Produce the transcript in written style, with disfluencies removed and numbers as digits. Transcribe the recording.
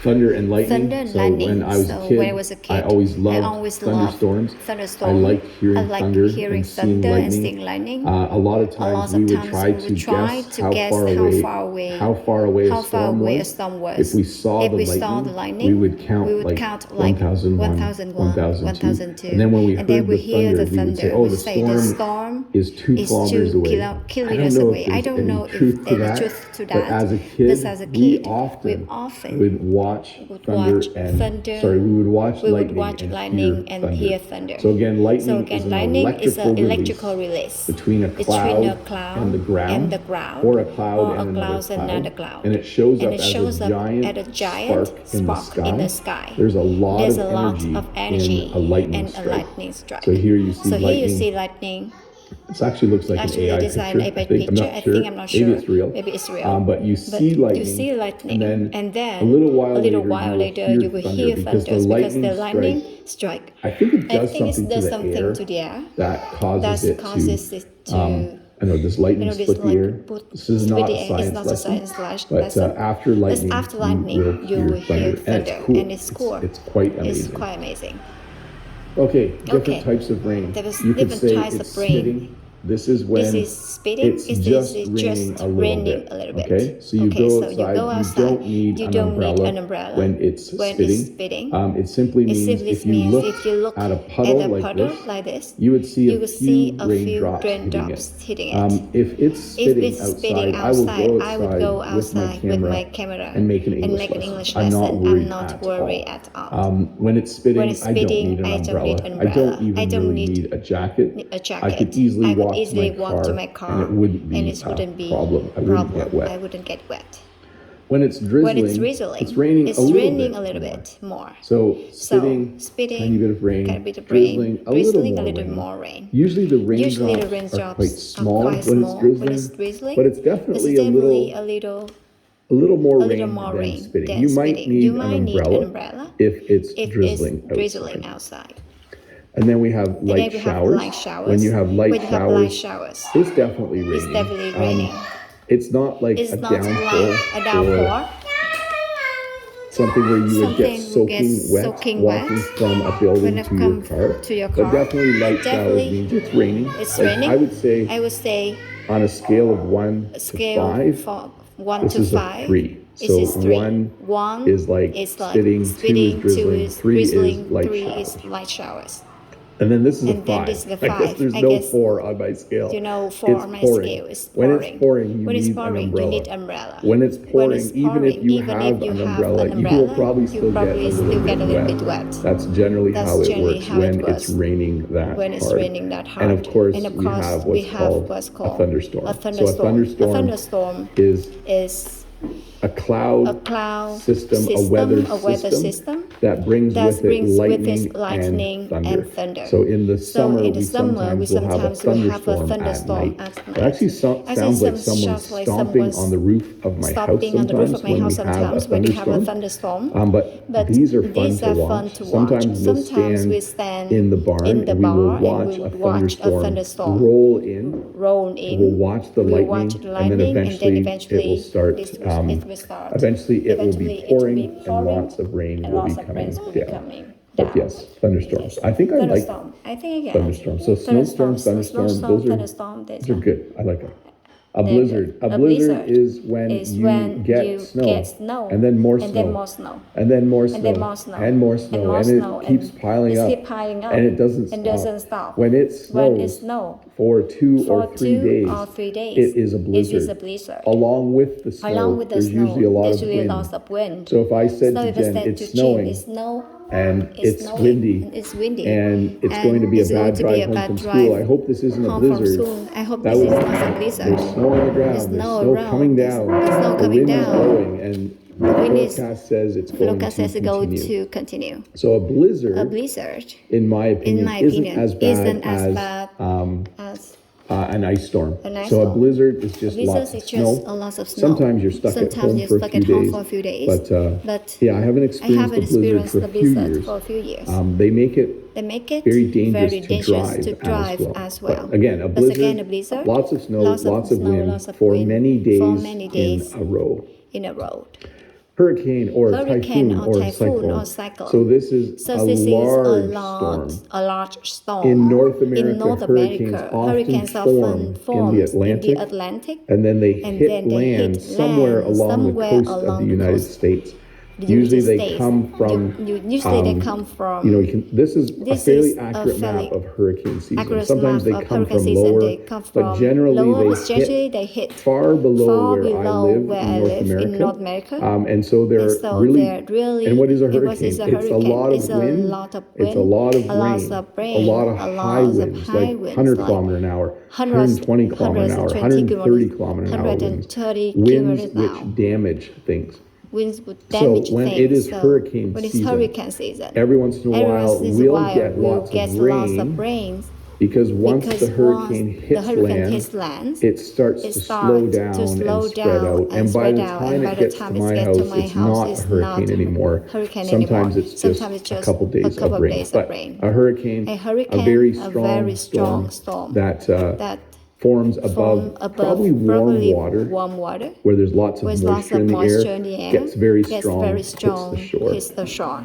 thunder and lightning. Thunder and So lightning. when I was So a kid, when I was a kid, I always loved thunderstorms. I like hearing thunder and seeing lightning. A lot of times we would try to guess how far away a storm was. If we saw the lightning, we would count like 1001, 1002. And then when we heard the thunder, we would say, oh, the storm is 2 kilometers away. I don't know if there's any truth to that. But as a kid, we often would watch we would watch lightning and hear thunder. So again, lightning is an electrical release between a cloud and the ground, or a cloud and another cloud. And it shows up as a giant spark in the sky. There's a lot of energy in a lightning strike. So here you see lightning. This actually looks like an AI picture. I'm not sure. Maybe it's real. But you see lightning, and then a little while later you will hear thunder because the lightning strike. I think it does something to the air that causes it to. I know this lightning split the air. This is not a science lesson. But after lightning, you will hear thunder, and it's cool. It's quite amazing. Okay, different types of rain. You could say it's spitting. This is when it's just raining a little bit. Okay, so you go outside. You don't need an umbrella when it's spitting. It simply means if you look at a puddle like this, you would see a few raindrops hitting it. If it's spitting outside, I would go outside with my camera and make an English lesson. I'm not worried at all. When it's spitting, I don't need an umbrella. I don't even need a jacket. I could easily walk to my car, and it wouldn't be a problem. I wouldn't get wet. When it's drizzling, it's raining a little bit more. So spitting, tiny bit of rain, drizzling, a little more rain. Usually the raindrops are quite small when it's drizzling, but it's definitely a little more rain than spitting. You might need an umbrella if it's drizzling outside. And then we have light showers. When you have light showers, it's definitely raining. It's not like a downpour. Something where you would get soaking wet walking from a building to your car. But definitely light showers means it's raining. I would say on a scale of 1 to 5, this is a 3. So 1 is like spitting, 2 is drizzling, 3 is light showers. And then this is a 5. I guess there's no 4 on my scale. 4 on my scale is pouring. When it's pouring, you need umbrella. When it's pouring, even if you have an umbrella, you will probably still get a little bit wet. That's generally how it works when it's raining that hard. And of course, we have what's called a thunderstorm. So a thunderstorm is a cloud system, a weather system that brings with it lightning and thunder. So in the summer, we sometimes will have a thunderstorm at night. It actually sounds like someone stomping on the roof of my house sometimes when you have a thunderstorm. But these are fun to watch. Sometimes we stand in the bar and we will watch a thunderstorm roll in. We'll watch the lightning, and then eventually it will start. Eventually it will be pouring and lots of rain will be coming down. But yes, thunderstorms. I think I like thunderstorms. So snowstorms, thunderstorms, those are good. I like them. A blizzard is when you get snow, and then more snow, and then more snow, and more snow, and it keeps piling up, and it doesn't stop. When it snows for 2 or 3 days, it is a blizzard. Along with the snow, there's usually a lot of wind. So if I said to Jen, it's snowing, and it's windy, and it's going to be a bad drive home from school, I hope this isn't a blizzard. There's snow on the ground, there's snow coming down, the wind is blowing, and the forecast says it's going to continue. So a blizzard, in my opinion, isn't as bad as an ice storm. So a blizzard is just lots of snow. Sometimes you're stuck at home for a few days. But yeah, I haven't experienced a blizzard for a few years. They make it very dangerous to drive as well. But again, a blizzard, lots of snow, lots of wind for many days in a row. hurricane or typhoon or cyclone. So this is a large storm. In North America, hurricanes often form in the Atlantic, and then they hit land somewhere along the coast of the United States. Usually they come from. This is a fairly accurate map of hurricane season. Sometimes they come from lower, but generally they hit far below where I live in North America. And so they're really. And what is a hurricane? It's a lot of wind. It's a lot of rain. A lot of high winds, like 100 kilometer an hour, 120 kilometer an hour, 130 kilometer an hour winds which damage things. Winds would damage so when things. It is hurricane season, every once in a while we'll get lots of rain because once the hurricane hits land, it starts to slow down and spread out. And by the time it gets to my house, it's not a hurricane anymore. Sometimes it's just a couple days of rain. But a hurricane, a very strong storm that forms above probably warm water where there's lots of moisture in the air, gets very strong, hits the shore.